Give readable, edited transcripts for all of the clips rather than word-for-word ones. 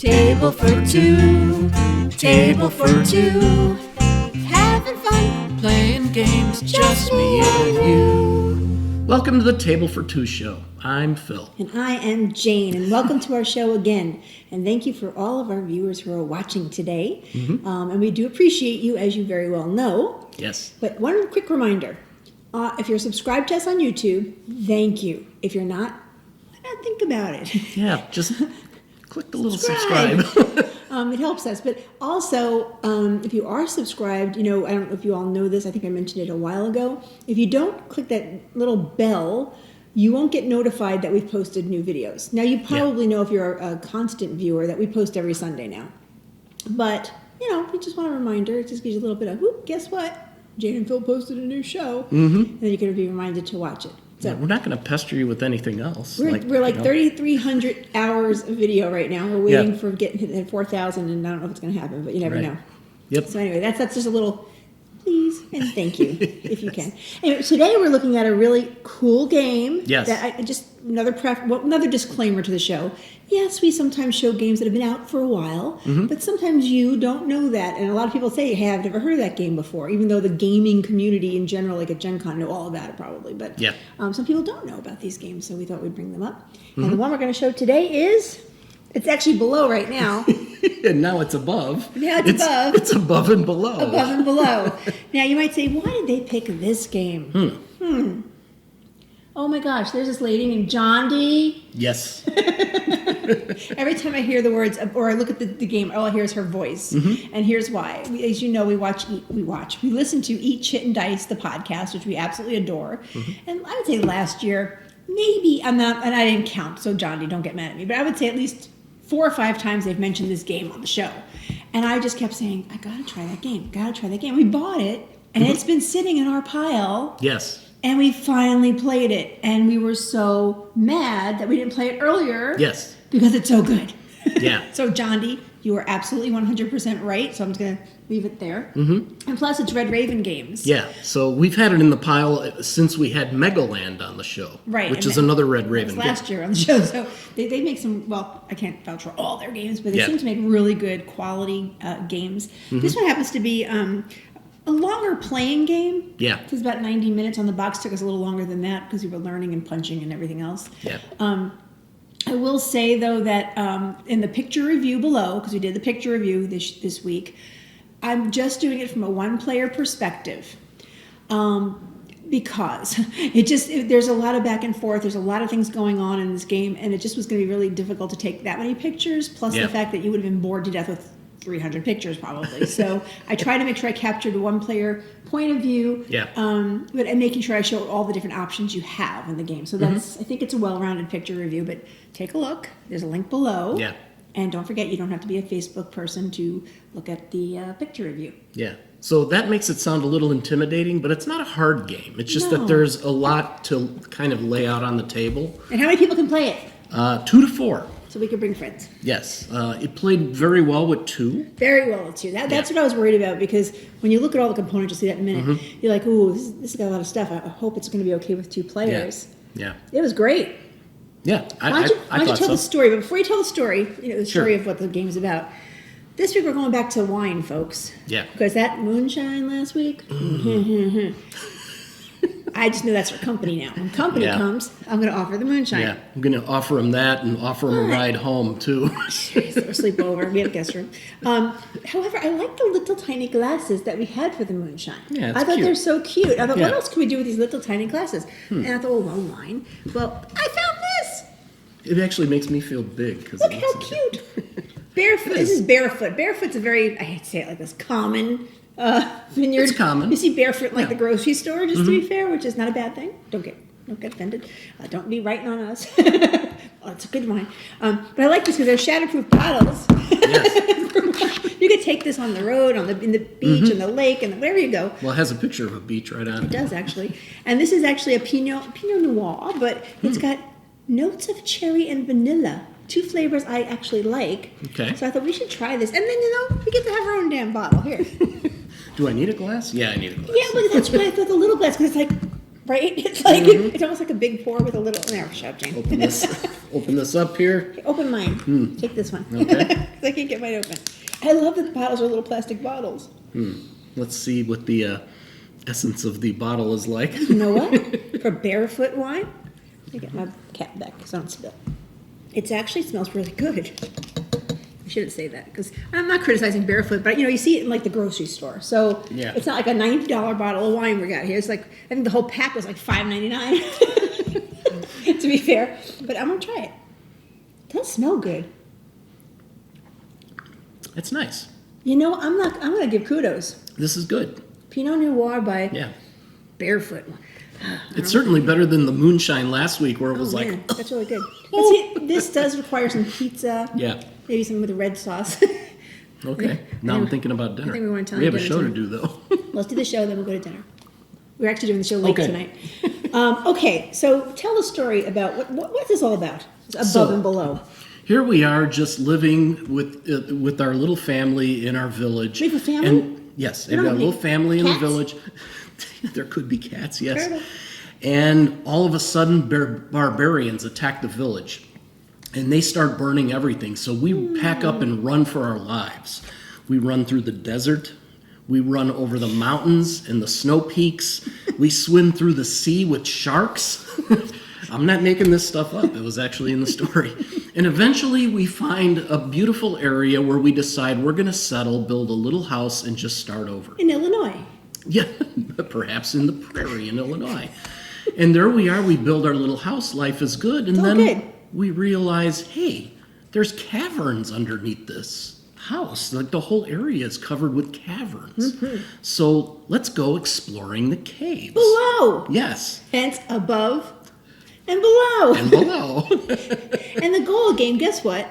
Table for two, table for two. Having fun, playing games, just me and you. Welcome to the Table for Two show. I'm Phil. And I am Jane, and welcome to our show again. And thank you for all of our viewers who are watching today. And we do appreciate you, as you very well know. Yes. But one quick reminder. If you're subscribed to us on YouTube, thank you. If you're not, why not think about it? Yeah, just click the little subscribe. It helps us. But also, if you are subscribed, I don't know if you all know this. I think I mentioned it a while ago. If you don't click that little bell, you won't get notified that we've posted new videos. Now, you probably know if you're a constant viewer that we post every Sunday now. But, we just want a reminder. It just gives you a little bit of, guess what? Jane and Phil posted a new show. And then you can be reminded to watch it. So Yeah, we're not going to pester you with anything else. We're like 3,300 hours of video right now. We're waiting for getting at 4,000, and I don't know if it's going to happen, but you never know. Yep. So anyway, that's just a little please and thank you, if you can. Anyway, today we're looking at a really cool game. Yes. That another disclaimer to the show. Yes, we sometimes show games that have been out for a while, but sometimes you don't know that. And a lot of people say, hey, I've never heard of that game before, even though the gaming community in general, like at Gen Con, know all about it probably. But some people don't know about these games, so we thought we'd bring them up. And the one we're going to show today it's actually below right now. And now it's above. Now it's above. It's above and below. Above and below. Now you might say, why did they pick this game? Oh my gosh, there's this lady named John D. Yes. Every time I hear the words, or I look at the game, all I hear is her voice. And here's why. As you know, we listen to Eat Chit Dice, the podcast, which we absolutely adore. And I would say last year, maybe, and I didn't count, so John D, don't get mad at me, but I would say at least 4 or 5 times they've mentioned this game on the show. And I just kept saying, I gotta try that game, We bought it, and it's been sitting in our pile. Yes. And we finally played it, and we were so mad that we didn't play it earlier. Yes. Because it's so good. Yeah. So, John D, you are absolutely 100% right, so I'm just going to leave it there. And plus, it's Red Raven Games. Yeah, so we've had it in the pile since we had Megaland on the show. Right. Which is another Red Raven game. Last year on the show. So, they make some, I can't vouch for all their games, but they seem to make really good quality games. This one happens to be a longer playing game. Yeah. It's about 90 minutes on the box. Took us a little longer than that because we were learning and punching and everything else. Yeah. I will say, though, that in the picture review below, because we did the picture review this week, I'm just doing it from a one-player perspective. Because there's a lot of back and forth. There's a lot of things going on in this game, and it just was going to be really difficult to take that many pictures, plus the fact that you would have been bored to death with 300 pictures probably. So I try to make sure I captured a one-player point of view, but and making sure I show all the different options you have in the game. So that's I think it's a well-rounded picture review, but take a look. There's a link below. Yeah. And don't forget, you don't have to be a Facebook person to look at the picture review. Yeah. So that makes it sound a little intimidating, but it's not a hard game. It's just that there's a lot to kind of lay out on the table. And how many people can play it? 2 to 4. So we could bring friends. Yes. It played very well with 2. Very well with 2. That's what I was worried about, because when you look at all the components, you'll see that in a minute, you're like, ooh, this has got a lot of stuff. I hope it's going to be okay with 2 players. Yeah. It was great. Yeah, Why don't you tell the story? But before you tell the story, the story of what the game's about. This week we're going back to wine, folks. Yeah. Because that moonshine last week, I just know that's for company now. When company comes, I'm going to offer the moonshine. Yeah, I'm going to offer them that and offer them a ride home, too. Jeez, or sleep over. We have a guest room. However, I like the little tiny glasses that we had for the moonshine. Yeah, it's I thought cute. they're so cute. I thought, what else can we do with these little tiny glasses? And I thought, wine. Well, I found this. It actually makes me feel big. Look how cute. Barefoot. This is Barefoot. Barefoot's a very, I hate to say it like this, common vineyard. It's common. You see Barefoot like the grocery store, just to be fair, which is not a bad thing. Don't get offended. Don't be writing on us. It's a good wine. But I like this because they're shatterproof bottles. Yes. You could take this on the road, in the beach, in the lake, and wherever you go. Well, it has a picture of a beach right on it. It does, actually. And this is actually a Pinot Noir, but it's got notes of cherry and vanilla. 2 flavors I actually like. Okay. So I thought we should try this. And then, we get to have our own damn bottle. Here. Do I need a glass? Yeah, I need a glass. Yeah, but that's why I thought the little glass, because it's like, right? It's like, it's almost like a big pour with a little, there, shut up, Jane. Open this. open this up here. Okay, open mine. Take this one. Okay. 'Cause I can't get mine open. I love that the bottles are little plastic bottles. Let's see what the essence of the bottle is like. You know what? For barefoot wine, let me get my cap back so I don't spill. It actually smells really good. I shouldn't say that because I'm not criticizing barefoot, but you see it in like the grocery store. So Yeah. It's not like a $90 bottle of wine we got here. It's like, I think the whole pack was like $5.99 to be fair. But I'm going to try it. It does smell good. It's nice. I'm going to give kudos. This is good. Pinot Noir by Yeah. Barefoot. It's certainly better than the moonshine last week where it was like, Man, that's really good. But see, this does require some pizza. yeah. Maybe some with the red sauce. Okay. Now I'm thinking about dinner. I think we want to tell We have a dinner show to tonight. do though. Let's do the show, then we'll go to dinner. We're actually doing the show late Okay. tonight. Okay, so tell a story about what's this all about? It's above So- and below. Here we are, just living with our little family in our village. We have a family? And yes, We we've don't got a have little any family in the cats? village. There could be cats, yes. Turtle. And all of a sudden, barbarians attack the village, and they start burning everything. So we pack up and run for our lives. We run through the desert. We run over the mountains and the snow peaks. We swim through the sea with sharks. I'm not making this stuff up. It was actually in the story. And eventually we find a beautiful area where we decide we're going to settle, build a little house, and just start over. In Illinois. Yeah, perhaps in the prairie in Illinois. And there we are. We build our little house. Life is good. And It's all then good. we realize, hey, there's caverns underneath this house. Like the whole area is covered with caverns. So let's go exploring the caves. Below. Yes, Hence above and below. and below. And the goal of the game, guess what?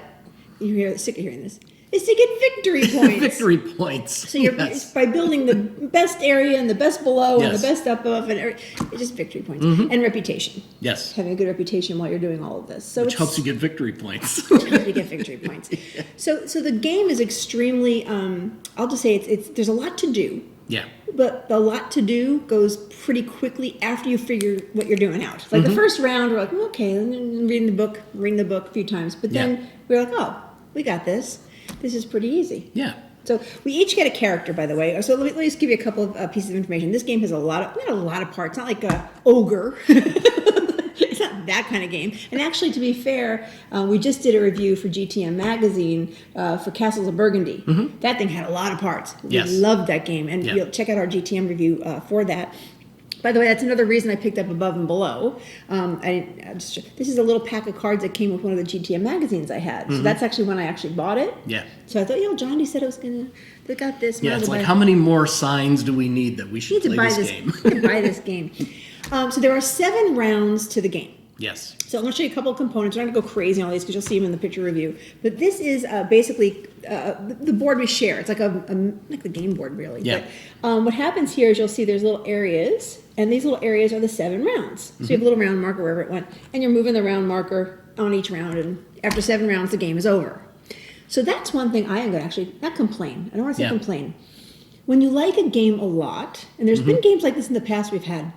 You're sick of hearing this. Is to get victory points. Victory points. So you're Yes. by building the best area and the best below and Yes. the best up above and it's just victory points and reputation. Yes, Having a good reputation while you're doing all of this. So which it's helps you get victory points. to get victory points. So the game is extremely. I'll just say it's there's a lot to do, Yeah. but the lot to do goes pretty quickly after you figure what you're doing out. Like the first round, we're like, okay, reading the book a few times, but then Yeah. we're like, oh, we got this. This is pretty easy. Yeah. So we each get a character, by the way. So let me just give you a couple of pieces of information. This game has a lot of parts. Not like a ogre. It's not that kind of game. And actually, to be fair, we just did a review for GTM Magazine for Castles of Burgundy. That thing had a lot of parts. We Yes. loved that game, and Yeah. you'll check out our GTM review for that. By the way, that's another reason I picked up Above and Below. This is a little pack of cards that came with one of the GTM magazines I had. So that's actually when I actually bought it. Yeah. So I thought, Johnny said I was they got this. Yeah, it's like, how many more signs do we need that we should need to play buy this game? buy this game. So there are 7 rounds to the game. Yes. So I'm going to show you a couple of components. We're not going to go crazy on all these because you'll see them in the picture review. But this is basically the board we share. It's like like the game board, really. Yeah. But what happens here is you'll see there's little areas, and these little areas are the 7 rounds. So you have a little round marker wherever it went, and you're moving the round marker on each round, and after 7 rounds, the game is over. So that's one thing I am going to actually not complain. I don't want to say Yeah. complain. When you like a game a lot, and there's been games like this in the past we've had.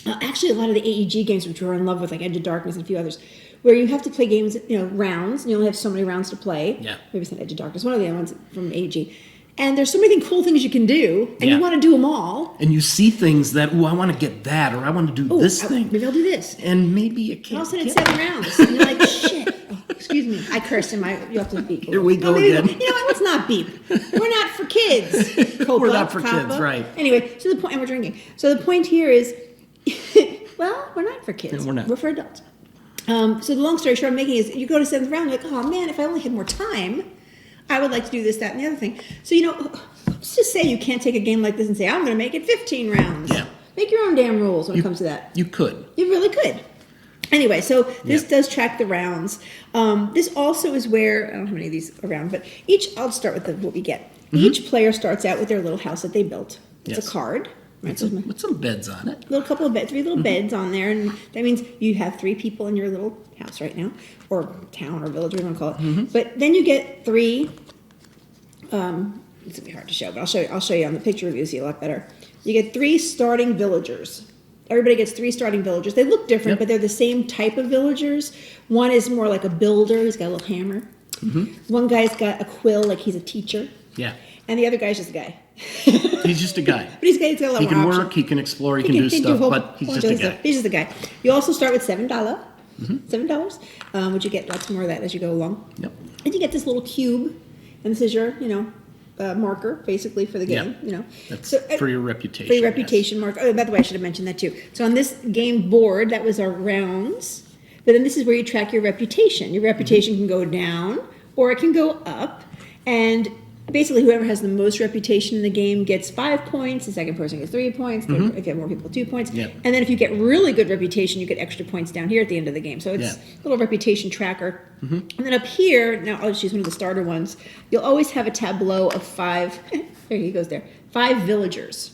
Actually, a lot of the AEG games, which we're in love with, like Edge of Darkness and a few others, where you have to play games, rounds, and you only have so many rounds to play. Yeah. Maybe it's not Edge of Darkness, one of the other ones from AEG. And there's so many cool things you can do, and Yeah. you want to do them all. And you see things that, I want to get that, or I want to do this thing. Maybe I'll do this. And maybe you And all can't of a sudden it's get 7 rounds. And you're like, shit. Oh, excuse me. I cursed in you have to beep. Here we go No, maybe- again. You know what? Let's not beep. We're not for kids. Copa, We're not for Kappa. kids, right. Anyway, so the point, and we're drinking. So the point here is, well, we're not for kids. Yeah, we're not. We're for adults. So the long story short I'm making is you go to 7th round, you're like, oh man, if I only had more time, I would like to do this, that, and the other thing. So, let's just say you can't take a game like this and say, I'm going to make it 15 rounds. Yeah. Make your own damn rules when it comes to that. You could. You really could. Anyway, so this Yeah. does track the rounds. This also is where, I don't have any of these around, but I'll start with what we get. Each player starts out with their little house that they built. It's Yes. a card. Right? So With some beds on it. little couple of beds, 3 little beds on there, and that means you have 3 people in your little house right now, or town or village, whatever you want to call it. But then you get 3. It's gonna be hard to show, but I'll show you on the picture review. See a lot better. You get 3 starting villagers. everybody gets 3 starting villagers. They look different, Yep. but they're the same type of villagers. One is more like a builder. He's got a little hammer. One guy's got a quill, like he's a teacher. Yeah. And the other guy's just a guy. He's just a guy. But he's got a lot He more can options. work, he can explore, he can do stuff, but he's just a guy. He's just a guy. You also start with $7. $7, which you get lots more of that as you go along. Yep. And you get this little cube, and this is your, marker, basically, for the game, Yeah. That's So, for your reputation. for your reputation marker. Oh, by the way, I should have mentioned that too. So on this game board, that was our rounds. But then this is where you track your reputation. Your reputation can go down or it can go up. And basically, whoever has the most reputation in the game gets 5 points. The second person gets 3 points. If you have more people, 2 points. Yep. And then if you get really good reputation, you get extra points down here at the end of the game. So it's Yeah. a little reputation tracker. And then up here, now I'll just use one of the starter ones. You'll always have a tableau of 5. There he goes there. 5 villagers.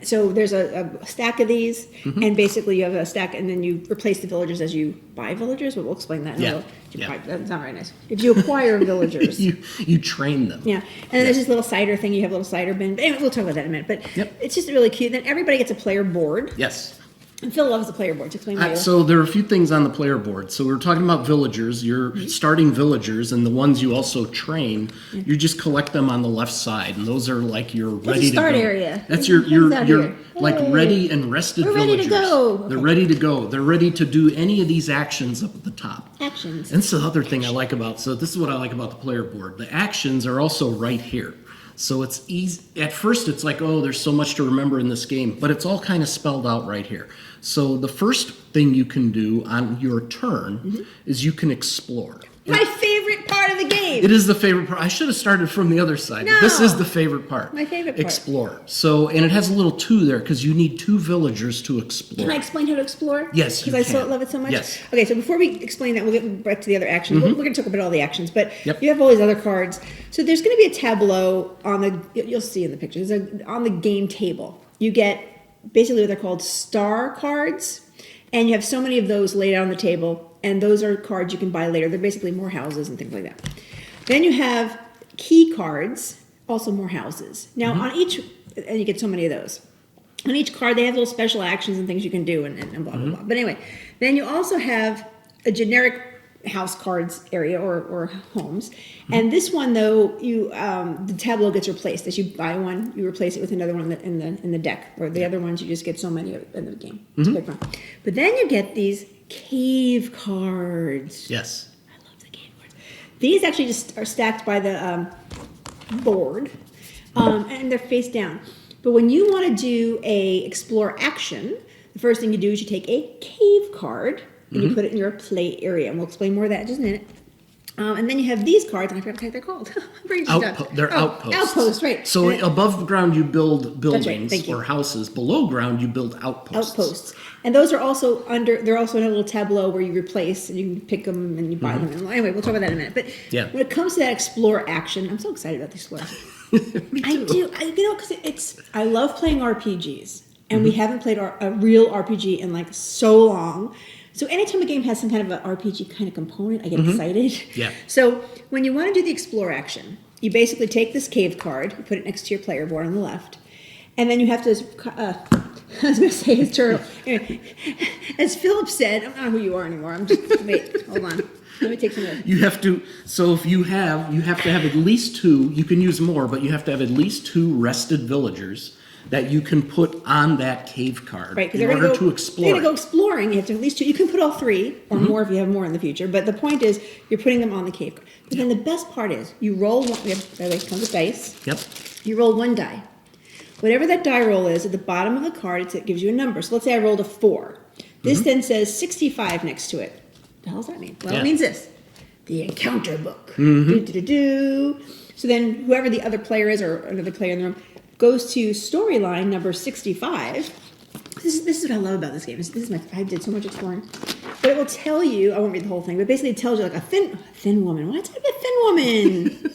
So there's a stack of these, and basically you have a stack, and then you replace the villagers as you buy villagers. But we'll explain that in a Yeah. little. Yeah. That's not very nice. If you acquire villagers. You train them. Yeah, and then there's this little cider thing. You have a little cider bin. But anyway, we'll talk about that in a minute. But Yep. it's just really cute. Then everybody gets a player board. Yes. And Phil loves the player board. To explain why. So there are a few things on the player board. So we're talking about villagers. You're starting villagers, and the ones you also train, you just collect them on the left side, and those are like your That's a ready to start go. area. That's Look your at your here. like Hey. ready and rested We're ready to villagers. go. They're Okay. ready to go. They're ready to do any of these actions up at the top. Actions. And that's the other thing I like about. So this is what I like about the player board. The actions are also right here. So it's easy. At first, it's like, oh, there's so much to remember in this game, but it's all kind of spelled out right here. So the first thing you can do on your turn is you can explore. My favorite part of the game. It is the favorite part. I should have started from the other side. No. This is the favorite part. My favorite part. Explore. So, and it has a little 2 there because you need 2 villagers to explore. Can I explain how to explore? Yes, you Because I so can. love it so much? Yes. Okay, so before we explain that, we'll get back to the other actions. We're going to talk about all the actions, but Yep. you have all these other cards. So there's going to be a tableau on the, you'll see in the picture, on the game table. You get basically what they're called star cards, and you have so many of those laid out on the table, and those are cards you can buy later. They're basically more houses and things like that. Then you have key cards, also more houses. Now on each, and you get so many of those. On each card, they have little special actions and things you can do and blah, blah, blah. But anyway, then you also have a generic house cards area or homes. And this one, though, you the tableau gets replaced. As you buy one, you replace it with another one in the deck. Or the other ones, you just get so many in the game to pick from. But then you get these cave cards. Yes. I love the cave cards. These actually just are stacked by the board, and they're face down. But when you want to do a explore action, the first thing you do is you take a cave card and you put it in your play area, and we'll explain more of that in just a minute. And then you have these cards, and I forgot what they're called. They're outposts. Outposts, right. So And- above ground you build right, buildings thank you. or houses. Below ground you build outposts. Outposts. And those are also they're also in a little tableau where you replace, and you can pick them and you buy them. And anyway, we'll talk about that in a minute. But Yeah. when it comes to that explore action, I'm so excited about the explore action. I do. Because I love playing RPGs, and we haven't played a real RPG in like so long. So anytime a game has some kind of an RPG kind of component, I get excited. Yeah. So when you want to do the explore action, you basically take this cave card, you put it next to your player board on the left, and then you have to, I was going to say his turtle. Anyway, as Philip said, I don't know who you are anymore. Wait, hold on. Let me take some of this. You have to. So if you have to have at least 2. You can use more, but you have to have at least 2 rested villagers that you can put on that cave card Right, because in order to explore. You're going to go exploring. You have to at least 2. You can put all 3 or more if you have more in the future. But the point is, you're putting them on the cave card. But then the best part is, you roll one. By the way, it comes with dice. Yep. You roll 1 die. Whatever that die roll is, at the bottom of the card, it gives you a number. So let's say I rolled a 4. This then says 65 next to it. What the hell does that mean? Well, Yeah. it means this. The encounter book. Do-do-do-do. So then whoever the other player is, or another player in the room, goes to storyline number 65. This is what I love about this game. I did so much exploring. But it will tell you, I won't read the whole thing, but basically it tells you like a thin woman. Why talk about a thin woman?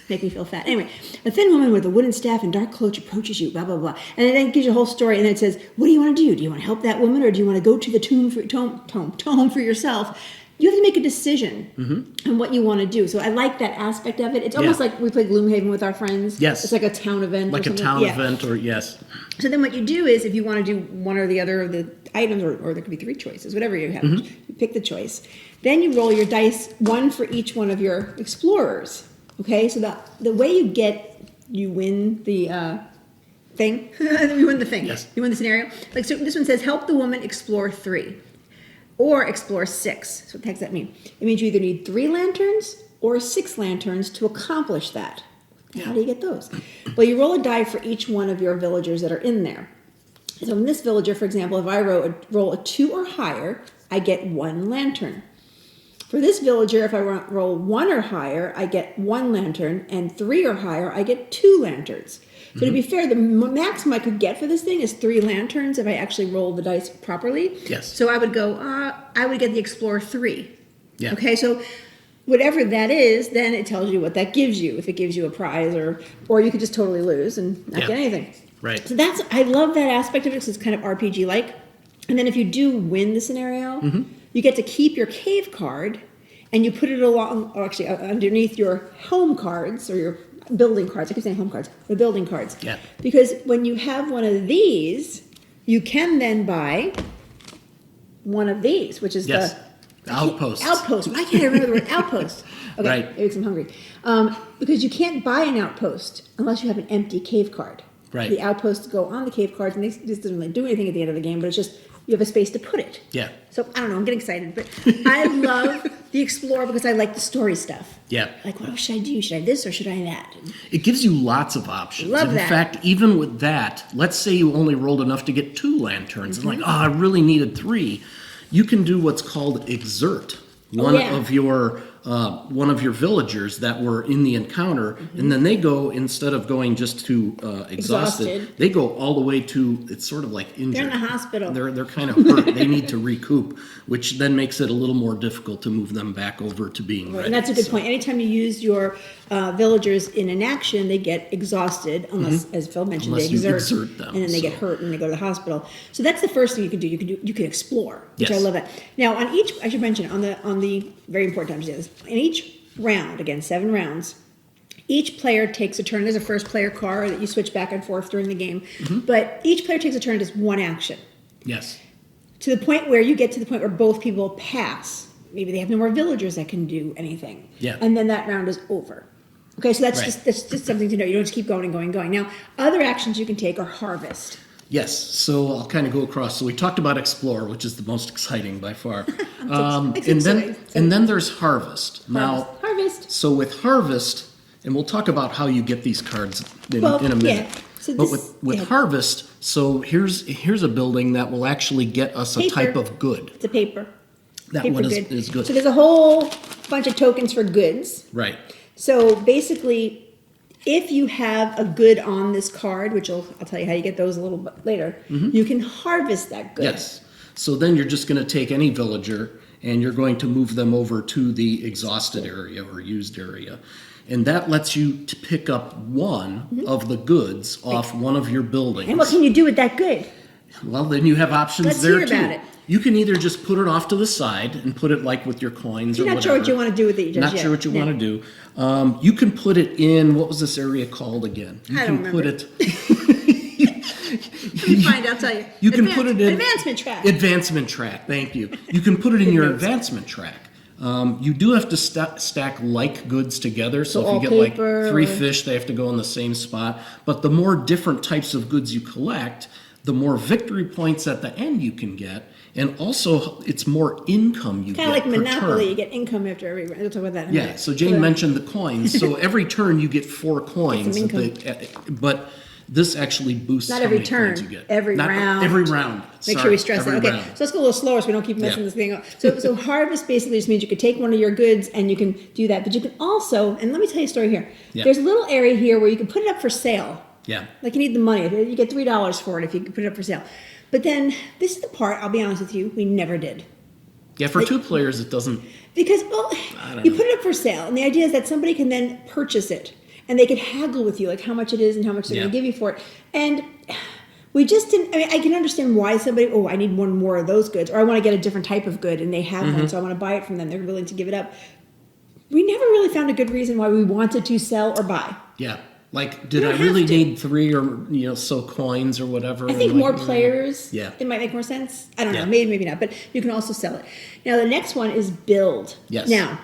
Make me feel fat. Anyway, a thin woman with a wooden staff and dark cloak approaches you, blah, blah, blah. And then it gives you a whole story, and then it says, what do you want to do? Do you want to help that woman, or do you want to go to the tomb for yourself? you have to make a decision on what you want to do. So I like that aspect of it. It's almost like we play Gloomhaven with our friends. Yes. It's like a town event. Like or a something. town event or yes. So then what you do is if you want to do one or the other of the items, or there could be 3 choices, whatever you have, you pick the choice. Then you roll your dice, 1 for each one of your explorers. Okay, so the way you win the thing. You win the thing. Yes. You win the scenario. Like so this one says, help the woman explore 3. Or explore 6. So what the heck does that mean? It means you either need 3 lanterns or 6 lanterns to accomplish that. How do you get those? Well, you roll a die for each one of your villagers that are in there. So in this villager, for example, if I roll a 2 or higher, I get 1 lantern. For this villager, if I roll 1 or higher, I get 1 lantern, and 3 or higher, I get 2 lanterns. So to be fair, the maximum I could get for this thing is 3 lanterns if I actually roll the dice properly. Yes. So I would go, I would get the Explorer 3. Yeah. Okay, so whatever that is, then it tells you what that gives you. If it gives you a prize, or you could just totally lose and not get anything. Right. So I love that aspect of it because it's kind of RPG-like. And then if you do win the scenario, you get to keep your cave card and you put it underneath your home cards or your building cards. I keep saying home cards. The building cards. Yeah. Because when you have one of these, you can then buy one of these, which is the outpost. Outpost. Why can't I remember the word outpost? Okay, Right. It makes me hungry. Because you can't buy an outpost unless you have an empty cave card. Right. The outposts go on the cave cards, and this doesn't really do anything at the end of the game, but it's just you have a space to put it. Yeah. So I don't know. I'm getting excited, but I love the Explorer because I like the story stuff. Yeah. Like, what should I do? Should I this or should I that? It gives you lots of options. Love In that. fact, even with that, let's say you only rolled enough to get 2 lanterns, and like, I really needed 3. You can do what's called exert. One of your villagers that were in the encounter, and then they go, instead of going just to exhausted, they go all the way to, it's sort of like injured. They're in the hospital. They're kind of hurt. They need to recoup, which then makes it a little more difficult to move them back over to being ready. And that's a good point. Anytime you use your villagers in an action, they get exhausted, unless, as Phil mentioned, Unless they you exert them, and then they get hurt and they go to the hospital. So that's the first thing you can do. You can explore, which I Yes. love that. Now, on each, I should mention on the very important time to say this. In each round, again, 7 rounds, each player takes a turn. There's a first player card that you switch back and forth during the game, but each player takes a turn and does 1 action. Yes. To the point where you get to the point where both people pass. Maybe they have no more villagers that can do anything. Yeah. And then that round is over. Okay, so that's just something to know. You don't just keep going and going and going. Now, other actions you can take are harvest. Yes, so I'll kind of go across. So we talked about explore, which is the most exciting by far, and then there's harvest. Now, Harvest. so with harvest, and we'll talk about how you get these cards in a minute. Yeah. So But this, with harvest, so here's a building that will actually get us a Paper. type of good. it's a paper. That Paper one good. is good. So there's a whole bunch of tokens for goods. Right. So basically, if you have a good on this card, which I'll tell you how you get those a little bit later, you can harvest that good. Yes. So then you're just going to take any villager and you're going to move them over to the exhausted area or used area. And that lets you to pick up one of the goods off one of your buildings. And what can you do with that good? Well, then you have options Let's there hear too. about it. You can either just put it off to the side and put it like with your coins or You're not whatever. sure what you want to do with it just Not yet. sure what you No. want to do. You can put it in, what was this area called again? You I can don't put remember. it Let me find, I'll tell you. You can put it in Advancement track. Advancement track. Thank you. You can put it in your advancement track. You do have to stack like goods together. So all if you get like paper 3 or- fish, they have to go in the same spot. But the more different types of goods you collect, the more victory points at the end you can get, and also it's more income you Kind get of like per Monopoly, you turn. get income after every round. We'll talk about that in a Yeah. minute. So Jane mentioned the coins. So every turn you get 4 coins. Some income. But this actually boosts Not how every many coins turn, you get. every Not round. Every round. Make Sorry, sure we stress that. every Okay, round. so let's go a little slower so we don't keep messing Yeah. this thing up. So harvest basically just means you could take one of your goods and you can do that. But you can also, and let me tell you a story here. Yeah. There's a little area here where you can put it up for sale. Yeah. Like you need the money. You get $3 for it if you put it up for sale. But then this is the part, I'll be honest with you, we never did. Yeah, for 2 players, it doesn't. Because, well, don't you know. put it up for sale, and the idea is that somebody can then purchase it, and they can haggle with you, like how much it is and how much they're going Yeah. to give you for it. And We just didn't. I mean, I can understand why somebody. Oh, I need one more of those goods, or I want to get a different type of good, and they have one, so I want to buy it from them. They're willing to give it up. We never really found a good reason why we wanted to sell or buy. Yeah. Like, did I really need 3 or so coins or whatever? I think more players. Yeah. It might make more sense. I don't know. Yeah. Maybe not. But you can also sell it. Now the next one is build. Yes. Now,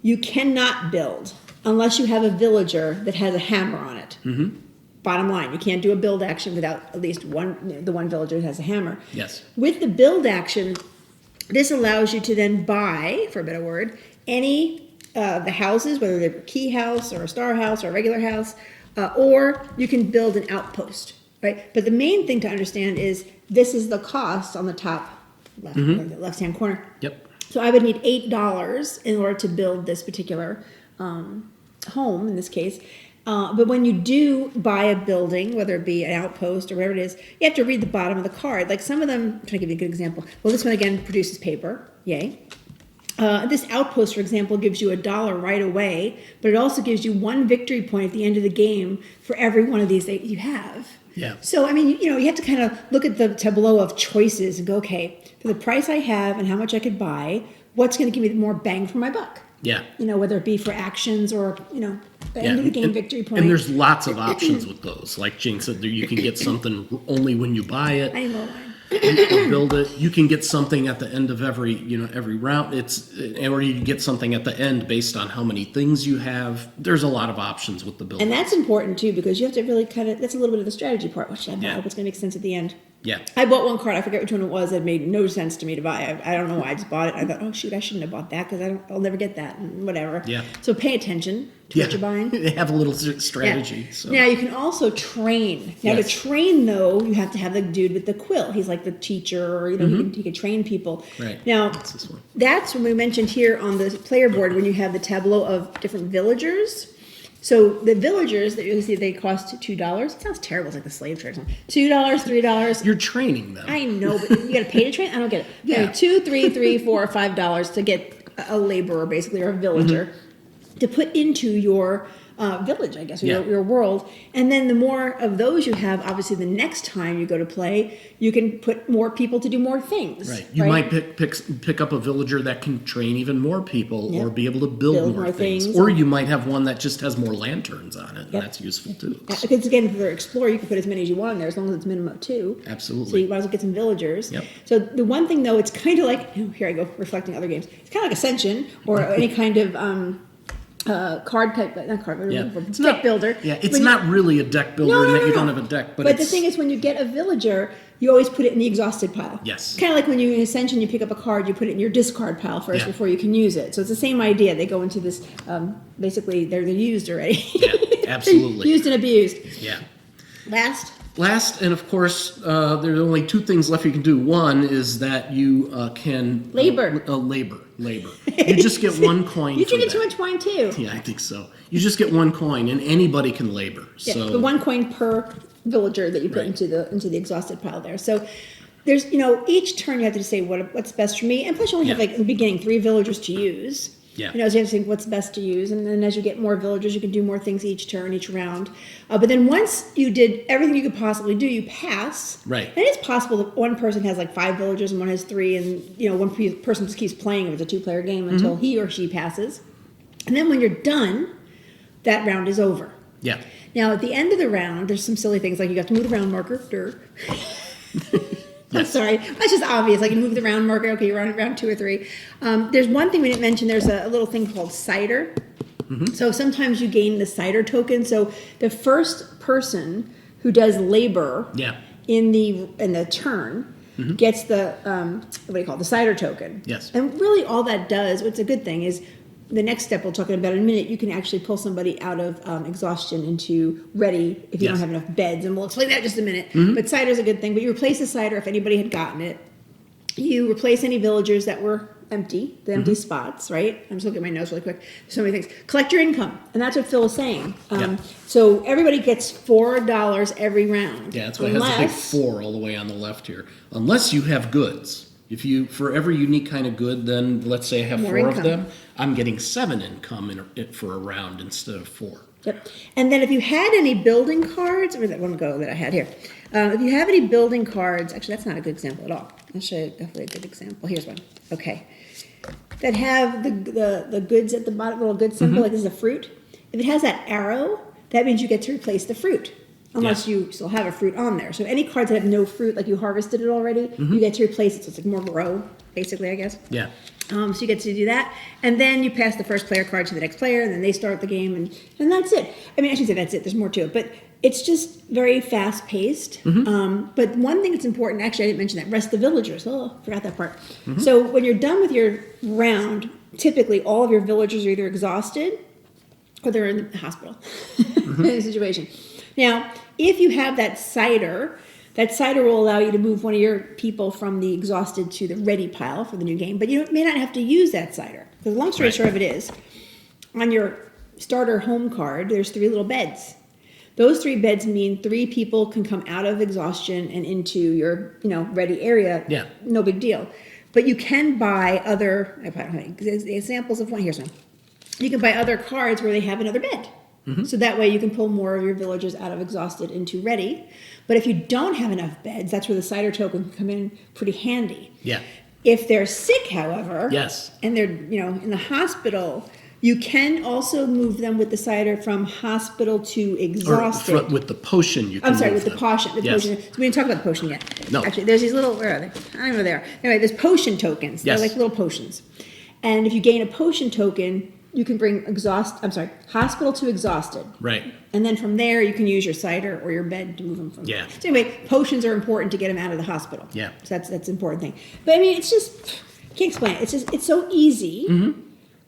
you cannot build unless you have a villager that has a hammer on it. Mm-hmm. Bottom line, you can't do a build action without at least the one villager that has a hammer. Yes. With the build action, this allows you to then buy, for a better word, any the houses, whether they're a key house or a star house or a regular house, or you can build an outpost, right? But the main thing to understand is this is the cost on the top left-hand corner. Yep. So I would need $8 in order to build this particular home, in this case. But when you do buy a building, whether it be an outpost or whatever it is, you have to read the bottom of the card. Like some of them, I'm trying to give you a good example. Well, this one again produces paper. Yay. This outpost, for example, gives you $1 right away, but it also gives you 1 victory point at the end of the game for every one of these that you have. Yeah. So, I mean, you have to kind of look at the tableau of choices and go, okay, for the price I have and how much I could buy, what's going to give me more bang for my buck? Yeah. Whether it be for actions or, the end of the game victory point. And there's lots of options with those. Like Jing said, you can get something only when you buy it. I know. Build it. You can get something at the end of every round. Or you can get something at the end based on how many things you have. There's a lot of options with the build. And that's important too, because you have to really that's a little bit of the strategy part. What should I buy? What's going to make sense at the end? Yeah. I bought one card. I forget which one it was. It made no sense to me to buy. I don't know why. I just bought it. I thought, oh shoot, I shouldn't have bought that because I'll never get that and whatever. Yeah. So pay attention to what you're buying. Have a little strategy. Yeah. So. Now you can also train. Now to train though, you have to have the dude with the quill. He's like the teacher, or he can train people. Right. Now that's this one. That's when we mentioned here on the player board when you have the tableau of different villagers. So the villagers that you see, they cost $2. It sounds terrible. It's like the slave trade. $2, $3. You're training them. I know, but you got to pay to train. I don't get it. Yeah. $2, $3, $4, or $5 to get a laborer, basically, or a villager, to put into your village, I guess, or your world. And then the more of those you have, obviously, the next time you go to play, you can put more people to do more things. Right. You might pick up a villager that can train even more people, or be able to build more things. Or you might have one that just has more lanterns on it, and that's useful too. Because again, if you're an explorer, you can put as many as you want in there, as long as it's minimum of 2. Absolutely. So you might as well get some villagers. Yep. So the one thing though, it's kind of like, here I go reflecting other games. It's kind of like Ascension or any kind of card type, not card, but It's deck not, builder. Yeah, it's not really a deck builder in that you don't have a deck, but the thing is, when you get a villager, you always put it in the exhausted pile. Yes. Kind of like when you in Ascension, you pick up a card, you put it in your discard pile first before you can use it. So it's the same idea. They go into this. Basically, they're used already. Yeah, absolutely. Used and abused. Yeah. Last, and of course, there's only 2 things left you can do. One is that you can labor. Labor. You just get 1 coin. You drinking too much wine too. Yeah, I think so. You just get 1 coin, and anybody can labor. Yeah, so but 1 coin per villager that you put into the exhausted pile there. So there's each turn you have to say what's best for me, and plus you only have like in the beginning 3 villagers to use. Yeah. So you have to think what's best to use, and then as you get more villagers, you can do more things each turn, each round. But then once you did everything you could possibly do, you pass. Right. And it's possible that one person has like 5 villagers and one has 3, and one person just keeps playing if it's a 2-player game until he or she passes. And then when you're done, that round is over. Yeah. Now at the end of the round, there's some silly things like you got to move the round marker. I'm sorry. That's just obvious. Like you move the round marker. Okay, you're on round 2 or 3. There's one thing we didn't mention. There's a little thing called cider. So sometimes you gain the cider token. So the first person who does labor in the turn gets the what do you call it? The cider token. Yes. And really, all that does, what's a good thing is. The next step we'll talk about in a minute, you can actually pull somebody out of exhaustion into ready if you don't have enough beds. And we'll explain that in just a minute. But cider's a good thing. But you replace the cider if anybody had gotten it. You replace any villagers that were empty, the empty spots, right? I'm just looking at my notes really quick. There's so many things. Collect your income. And that's what Phil was saying. So everybody gets $4 every round. Yeah, that's why it has a big 4 all the way on the left here. Unless you have goods. If you, for every unique kind of good, then let's say I have 4 of them, I'm getting 7 income for a round instead of 4. Yep. And then if you had any building cards, where's that one go that I had here? If you have any building cards, actually that's not a good example at all. I'll show you definitely a good example. Here's one. Okay. That have the goods at the bottom, little good symbol, like this is a fruit. If it has that arrow, that means you get to replace the fruit. Unless you still have a fruit on there. So any cards that have no fruit, like you harvested it already, you get to replace it. So it's like more of a row, basically, I guess. Yeah. So you get to do that. And then you pass the first player card to the next player, and then they start the game, and that's it. I mean, I shouldn't say that's it. There's more to it. But it's just very fast-paced. But one thing that's important, actually, I didn't mention that, rest the villagers. Oh, forgot that part. So when you're done with your round, typically all of your villagers are either exhausted or they're in the hospital in a situation. Now, if you have that cider will allow you to move one of your people from the exhausted to the ready pile for the new game, but you may not have to use that cider. Because the long story short of it is, on your starter home card, there's 3 little beds. Those 3 beds mean 3 people can come out of exhaustion and into your, ready area. Yeah. No big deal. But you can buy other, I don't have any examples of one. Here's one. You can buy other cards where they have another bed. So that way you can pull more of your villagers out of exhausted into ready. But if you don't have enough beds, that's where the cider token can come in pretty handy. Yeah. If they're sick, however, Yes. and they're in the hospital, you can also move them with the cider from hospital to exhausted. Or with the potion you can I'm sorry, move with the them. potion. Yes. So we didn't talk about the potion yet. No. Actually, there's these little, where are they? I don't even know they are. Anyway, there's potion tokens. Yes. They're like little potions. And if you gain a potion token, you can bring hospital to exhausted. Right. And then from there, you can use your cider or your bed to move them from. Yeah. So anyway, potions are important to get them out of the hospital. Yeah. So that's an important thing. But I mean, it's just, I can't explain it. It's so easy,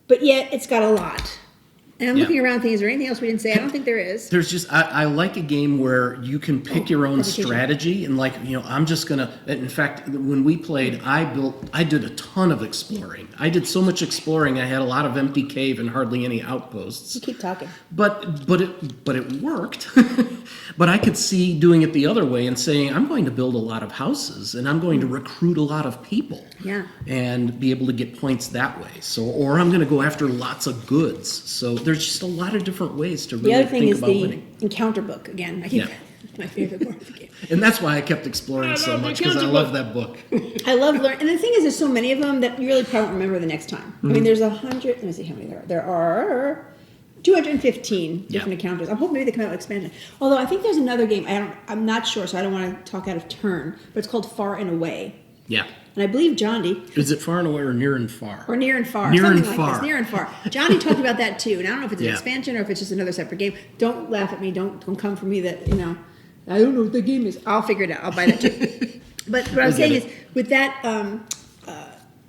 but yet it's got a lot. And I'm looking around thinking, is there anything else we didn't say? I don't think there is. There's just, I like a game where you can pick your own education. strategy and I'm just going to, in fact, when we played, I did a ton of exploring. I did so much exploring, I had a lot of empty cave and hardly any outposts. You keep talking. But it worked. But I could see doing it the other way and saying, I'm going to build a lot of houses and I'm going to recruit a lot of people. Yeah. And be able to get points that way. So, or I'm going to go after lots of goods. So there's just a lot of different ways to really think about winning. The other thing is the encounter book again. My favorite part of the game. And that's why I kept exploring so much, because I love that book. I love learning. And the thing is, there's so many of them that you really probably won't remember the next time. I mean, there's 100. Let me see how many there are. There are 215 different encounters. I'm hoping maybe they come out with expansion. Although I think there's another game. I'm not sure, so I don't want to talk out of turn. But it's called Far and Away. Yeah. And I believe Johnny. Is it Far and Away or Near and Far? Or Near and Far. Near something and like Far. This. Near and Far. Johnny talked about that too. And I don't know if it's an expansion or if it's just another separate game. Don't laugh at me. Don't come for me that, I don't know what the game is. I'll figure it out. I'll buy that too. But what I'm saying is, with that,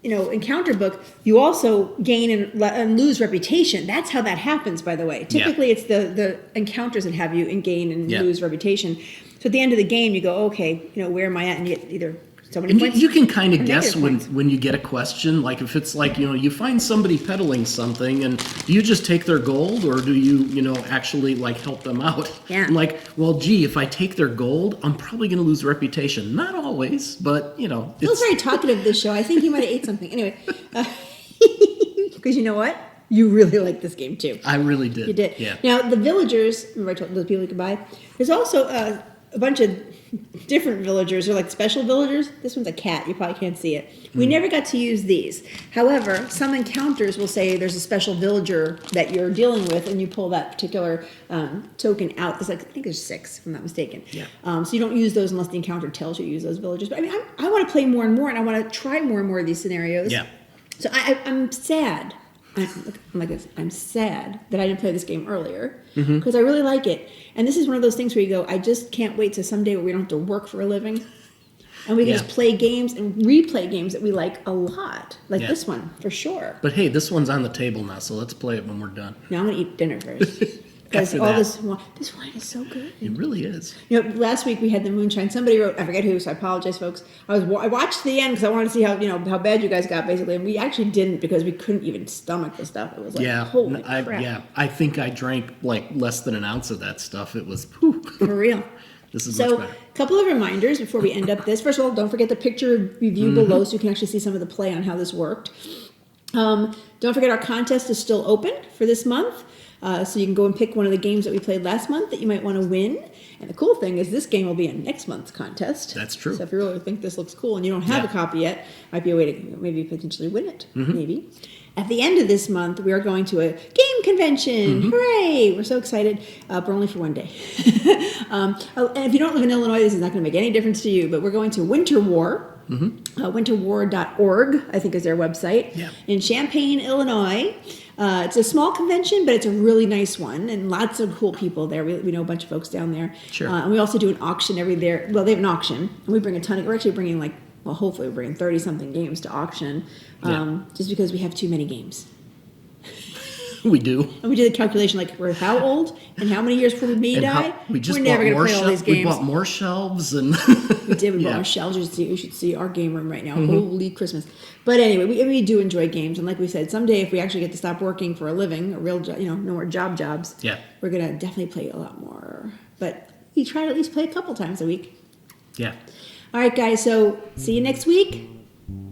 encounter book, you also gain and lose reputation. That's how that happens, by the way. Typically, it's the encounters that have you gain and lose reputation. So at the end of the game, you go, okay, where am I at? And you get either so many points. You can kind of guess points. when you get a question, like if it's like, you find somebody peddling something, and do you just take their gold, or do you, actually like help them out? Yeah. I'm like, well, gee, if I take their gold, I'm probably going to lose reputation. Not always, but Phil's very talkative this show. I think he might have ate something. Anyway, because you know what? You really like this game too. I really did. You did. Yeah. Now the villagers, remember I told the people you could buy. There's also a bunch of different villagers. They're like special villagers. This one's a cat. You probably can't see it. We never got to use these. However, some encounters will say there's a special villager that you're dealing with, and you pull that particular token out. There's I think there's 6, if I'm not mistaken. Yeah. So you don't use those unless the encounter tells you to use those villagers. But I mean, I want to play more and more, and I want to try more and more of these scenarios. Yeah. So I'm sad. I'm sad that I didn't play this game earlier because I really like it. And this is one of those things where you go, I just can't wait to someday where we don't have to work for a living. And we can just play games and replay games that we like a lot. Like this one, for sure. But hey, this one's on the table now, so let's play it when we're done. Now I'm going to eat dinner first. Because all this wine is so good. It really is. Last week we had the moonshine. Somebody wrote, I forget who, so I apologize, folks. I watched the end because I wanted to see how bad you guys got, basically. And we actually didn't because we couldn't even stomach the stuff. It was like, holy crap. I think I drank like less than an ounce of that stuff. It was, whew. For real. This is much better. A couple of reminders before we end up this. First of all, don't forget the picture review below so you can actually see some of the play on how this worked. Don't forget our contest is still open for this month. So you can go and pick one of the games that we played last month that you might want to win. And the cool thing is this game will be in next month's contest. That's true. So if you really think this looks cool and you don't have a copy yet, might be a way to maybe potentially win it. Maybe. At the end of this month, we are going to a game convention. Hooray! We're so excited, but only for one day. And if you don't live in Illinois, this is not going to make any difference to you, but we're going to Winter War. Winterwar.org, I think is their website, in Champaign, Illinois. It's a small convention, but it's a really nice one, and lots of cool people there. We know a bunch of folks down there. Sure. And we also do an auction every there. Well, they have an auction, and we bring a ton of. We're actually bringing hopefully we're bringing 30-something games to auction, just because we have too many games. We do. And we did the calculation, we're how old and how many years before we may die. We're never going to play all these games. We bought more shelves and we did. We bought more shelves. You should see our game room right now. Holy Christmas! But anyway, we do enjoy games, and like we said, someday if we actually get to stop working for a living, a real job, no more jobs. Yeah, we're gonna definitely play a lot more. But we try to at least play a couple times a week. Yeah. All right, guys. So see you next week.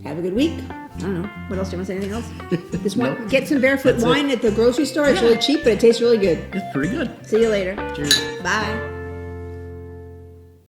Have a good week. I don't know. What else? Do you want to say anything else? Just get some Barefoot wine at the grocery store. It's really cheap, but it tastes really good. It's pretty good. See you later. Cheers. Bye.